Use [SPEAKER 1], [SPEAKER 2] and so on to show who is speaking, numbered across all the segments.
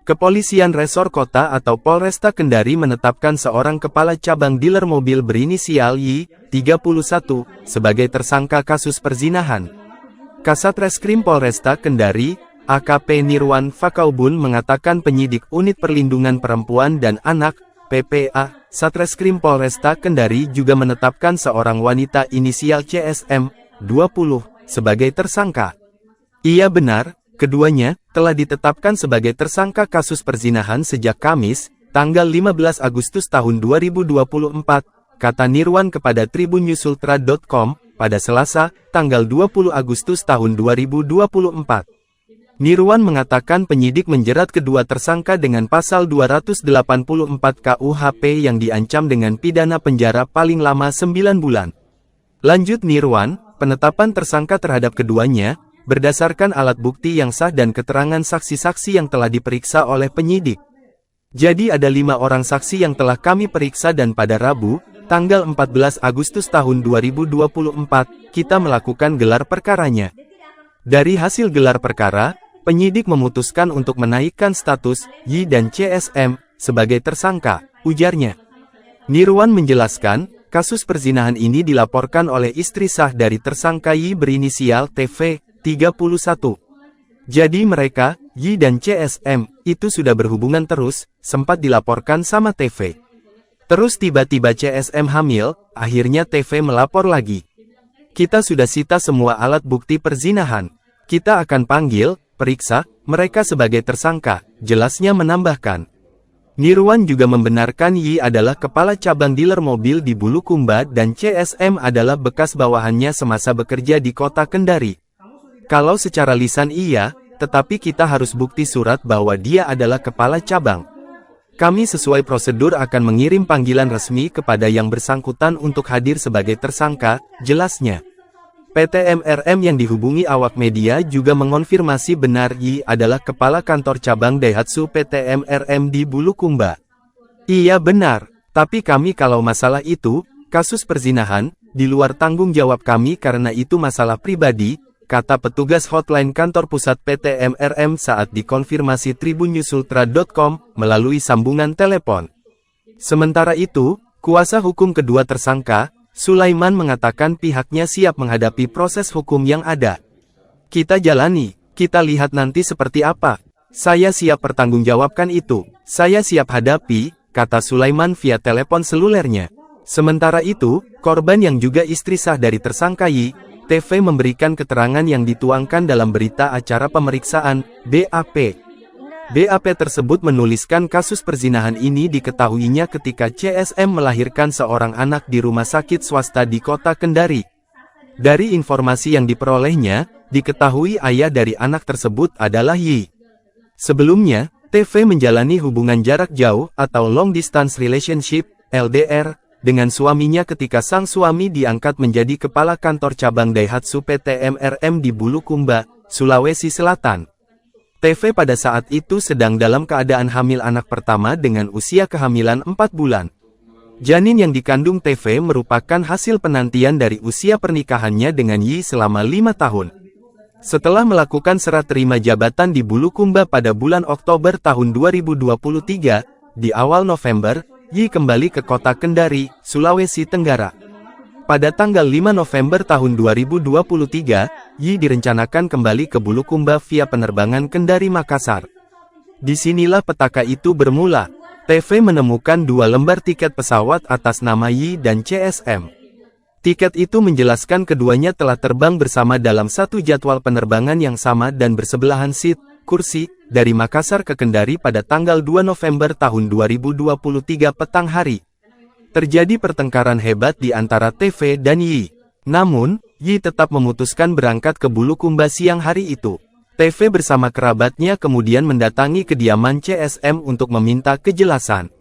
[SPEAKER 1] Kepolisian Resor Kota atau Polresta Kendari menetapkan seorang kepala cabang dealer mobil berinisial Y, 31, sebagai tersangka kasus perzinahan. Kasat Reskrim Polresta Kendari, AKP Nirwan Fakaubun mengatakan penyidik Unit Perlindungan Perempuan dan Anak, PPA, Satreskrim Polresta Kendari juga menetapkan seorang wanita inisial CSM, 20, sebagai tersangka. Iya benar, keduanya telah ditetapkan sebagai tersangka kasus perzinahan sejak Kamis, tanggal 15 Agustus tahun 2024, kata Nirwan kepada tribunnyusultra.com, pada Selasa, tanggal 20 Agustus tahun 2024. Nirwan mengatakan penyidik menjerat kedua tersangka dengan pasal 284 KUHP yang diancam dengan pidana penjara paling lama 9 bulan. Lanjut Nirwan, penetapan tersangka terhadap keduanya, berdasarkan alat bukti yang sah dan keterangan saksi-saksi yang telah diperiksa oleh penyidik. Jadi ada 5 orang saksi yang telah kami periksa dan pada Rabu, tanggal 14 Agustus tahun 2024, kita melakukan gelar perkaranya. Dari hasil gelar perkara, penyidik memutuskan untuk menaikkan status Y dan CSM sebagai tersangka, ujarnya. Nirwan menjelaskan, kasus perzinahan ini dilaporkan oleh istri sah dari tersangka Y berinisial TV, 31. Jadi mereka, Y dan CSM, itu sudah berhubungan terus, sempat dilaporkan sama TV. Terus tiba-tiba CSM hamil, akhirnya TV melapor lagi. Kita sudah sita semua alat bukti perzinahan. Kita akan panggil, periksa, mereka sebagai tersangka, jelasnya menambahkan. Nirwan juga membenarkan Y adalah kepala cabang dealer mobil di Bulukumba dan CSM adalah bekas bawahannya semasa bekerja di kota Kendari. Kalau secara lisan iya, tetapi kita harus bukti surat bahwa dia adalah kepala cabang. Kami sesuai prosedur akan mengirim panggilan resmi kepada yang bersangkutan untuk hadir sebagai tersangka, jelasnya. PT MRM yang dihubungi awak media juga mengonfirmasi benar Y adalah kepala kantor cabang Daihatsu PT MRM di Bulukumba. Iya benar, tapi kami kalau masalah itu, kasus perzinahan, di luar tanggung jawab kami karena itu masalah pribadi, kata petugas hotline kantor pusat PT MRM saat dikonfirmasi tribunnyusultra.com melalui sambungan telepon. Sementara itu, kuasa hukum kedua tersangka, Sulaiman mengatakan pihaknya siap menghadapi proses hukum yang ada. Kita jalani, kita lihat nanti seperti apa. Saya siap pertanggungjawabkan itu, saya siap hadapi, kata Sulaiman via telepon selulernya. Sementara itu, korban yang juga istri sah dari tersangka Y, TV memberikan keterangan yang dituangkan dalam berita acara pemeriksaan, BAP. BAP tersebut menuliskan kasus perzinahan ini diketahuinya ketika CSM melahirkan seorang anak di rumah sakit swasta di kota Kendari. Dari informasi yang diperolehnya, diketahui ayah dari anak tersebut adalah Y. Sebelumnya, TV menjalani hubungan jarak jauh atau long distance relationship, LDR, dengan suaminya ketika sang suami diangkat menjadi kepala kantor cabang Daihatsu PT MRM di Bulukumba, Sulawesi Selatan. TV pada saat itu sedang dalam keadaan hamil anak pertama dengan usia kehamilan 4 bulan. Janin yang dikandung TV merupakan hasil penantian dari usia pernikahannya dengan Y selama 5 tahun. Setelah melakukan serah terima jabatan di Bulukumba pada bulan Oktober tahun 2023, di awal November, Y kembali ke kota Kendari, Sulawesi Tenggara. Pada tanggal 5 November tahun 2023, Y direncanakan kembali ke Bulukumba via penerbangan Kendari Makassar. Disinilah petaka itu bermula. TV menemukan 2 lembar tiket pesawat atas nama Y dan CSM. Tiket itu menjelaskan keduanya telah terbang bersama dalam satu jadwal penerbangan yang sama dan bersebelahan seat, kursi, dari Makassar ke Kendari pada tanggal 2 November tahun 2023 petang hari. Terjadi pertengkaran hebat di antara TV dan Y. Namun, Y tetap memutuskan berangkat ke Bulukumba siang hari itu. TV bersama kerabatnya kemudian mendatangi kediaman CSM untuk meminta kejelasan.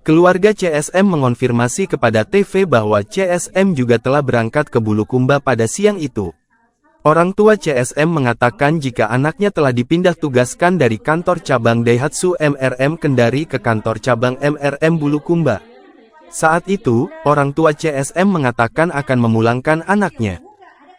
[SPEAKER 1] Keluarga CSM mengonfirmasi kepada TV bahwa CSM juga telah berangkat ke Bulukumba pada siang itu. Orang tua CSM mengatakan jika anaknya telah dipindah tugaskan dari kantor cabang Daihatsu MRM Kendari ke kantor cabang MRM Bulukumba. Saat itu, orang tua CSM mengatakan akan memulangkan anaknya.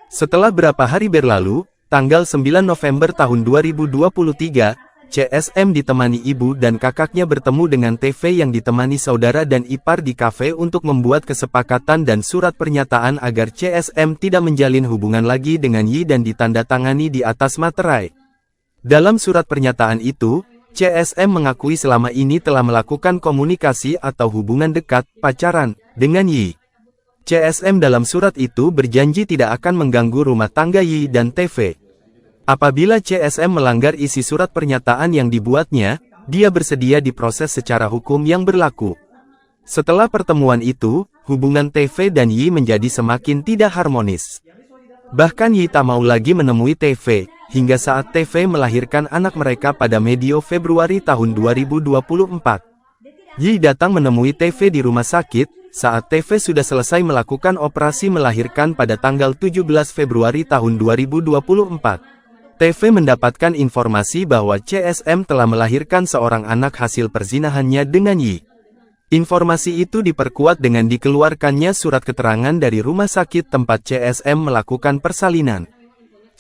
[SPEAKER 1] Setelah berapa hari berlalu, Tanggal 9 November tahun 2023, CSM ditemani ibu dan kakaknya bertemu dengan TV yang ditemani saudara dan ipar di kafe untuk membuat kesepakatan dan surat pernyataan agar CSM tidak menjalin hubungan lagi dengan Yi dan ditandatangani di atas materai. Dalam surat pernyataan itu, CSM mengakui selama ini telah melakukan komunikasi atau hubungan dekat, pacaran, dengan Yi. CSM dalam surat itu berjanji tidak akan mengganggu rumah tangga Yi dan TV. Apabila CSM melanggar isi surat pernyataan yang dibuatnya, dia bersedia diproses secara hukum yang berlaku. Setelah pertemuan itu, hubungan TV dan Yi menjadi semakin tidak harmonis. Bahkan Yi tak mau lagi menemui TV, hingga saat TV melahirkan anak mereka pada medio Februari tahun 2024. Yi datang menemui TV di rumah sakit, saat TV sudah selesai melakukan operasi melahirkan pada tanggal 17 Februari tahun 2024. TV mendapatkan informasi bahwa CSM telah melahirkan seorang anak hasil perzinahannya dengan Yi. Informasi itu diperkuat dengan dikeluarkannya surat keterangan dari rumah sakit tempat CSM melakukan persalinan.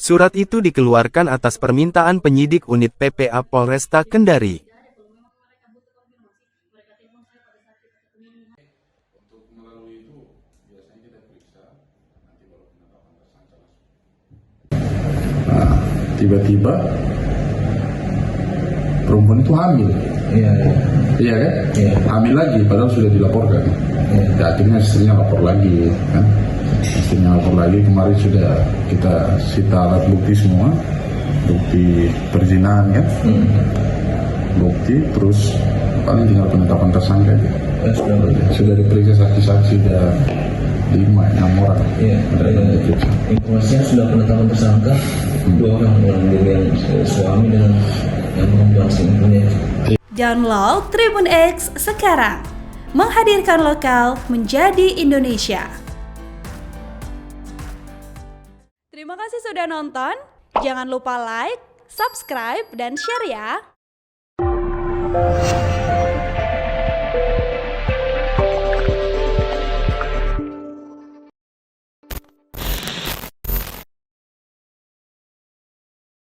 [SPEAKER 1] Surat itu dikeluarkan atas permintaan penyidik unit PPA Polresta Kendari.
[SPEAKER 2] Tiba-tiba perempuan itu hamil. Iya kan? Iya. Hamil lagi, padahal sudah dilaporkan. Ya, akhirnya istrinya lapor lagi, kan? Istrinya lapor lagi. Kemarin sudah kita sita alat bukti semua, bukti perzinahan, kan? Bukti, terus paling tinggal penetapan tersangka aja. Sudah diperiksa saksi-saksi dan 5-6 orang.
[SPEAKER 3] Iya. Informasinya sudah penetapan tersangka 2 orang yang suami dengan yang perempuan selingkuhnya.
[SPEAKER 4] Download Tribun X sekarang, menghadirkan lokal menjadi Indonesia. Terima kasih sudah nonton. Jangan lupa like, subscribe, dan share ya.